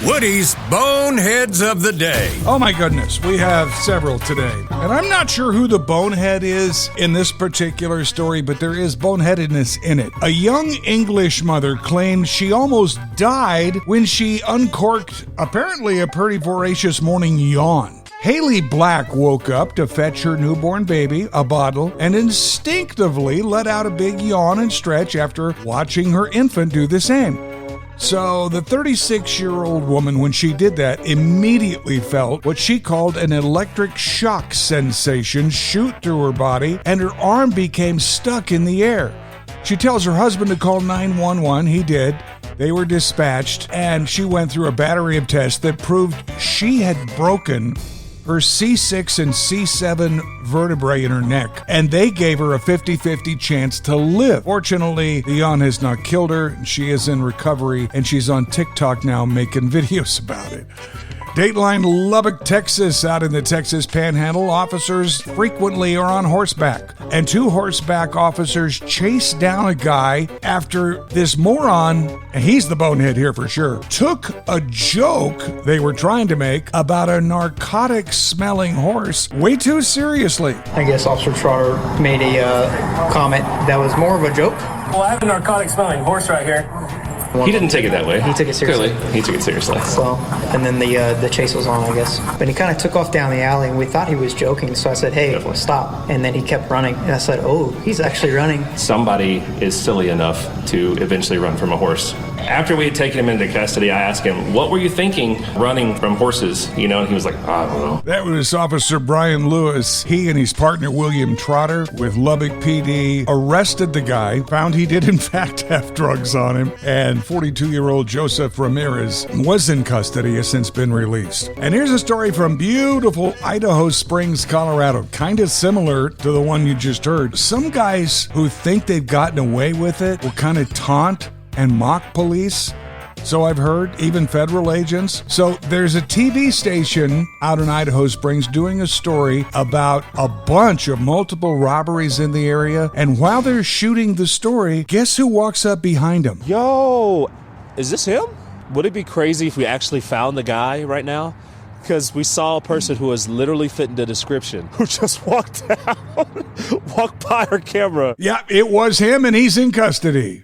Woody's Boneheads of the Day. Oh my goodness, we have several today. And I'm not sure who the bonehead is in this particular story, but there is boneheadedness in it. A young English mother claimed she almost died when she uncorked apparently a pretty voracious morning yawn. Haley Black woke up to fetch her newborn baby a bottle and instinctively let out a big yawn and stretch after watching her infant do the same. So the 36-year-old woman, when she did that, immediately felt what she called an electric shock sensation shoot through her body, and her arm became stuck in the air. She tells her husband to call 911. He did. They were dispatched, and she went through a battery of tests that proved she had broken her C6 and C7 vertebrae in her neck, and they gave her a 50-50 chance to live. Fortunately, the yawn has not killed her. She is in recovery, and she's on TikTok now making videos about it. Dateline Lubbock, Texas. Out in the Texas Panhandle, officers frequently are on horseback. And two horseback officers chased down a guy after this moron, and he's the bonehead here for sure, took a joke they were trying to make about a narcotic-smelling horse way too seriously. I guess Officer Trotter made a comment that was more of a joke. Well, I have a narcotic-smelling horse right here. He didn't take it that way. He took it seriously. Clearly, he took it seriously. So, and then the chase was on, I guess. But he kind of took off down the alley, and we thought he was joking. So I said, "Hey, stop!" And then he kept running, and I said, "Oh, he's actually running." Somebody is silly enough to eventually run from a horse. After we had taken him into custody, I asked him, "What were you thinking running from horses?" You know, and he was like, "I don't know." That was Officer Brian Lewis. He and his partner William Trotter with Lubbock PD arrested the guy, found he did in fact have drugs on him, and 42-year-old Joseph Ramirez was in custody, has since been released. And here's a story from beautiful Idaho Springs, Colorado, kind of similar to the one you just heard. Some guys who think they've gotten away with it will kind of taunt and mock police. So I've heard, even federal agents. So there's a TV station out in Idaho Springs doing a story about a bunch of multiple robberies in the area. And while they're shooting the story, guess who walks up behind them? Yo, is this him? Would it be crazy if we actually found the guy right now? Because we saw a person who was literally fitting the description, who just walked by our camera. Yeah, it was him, and he's in custody.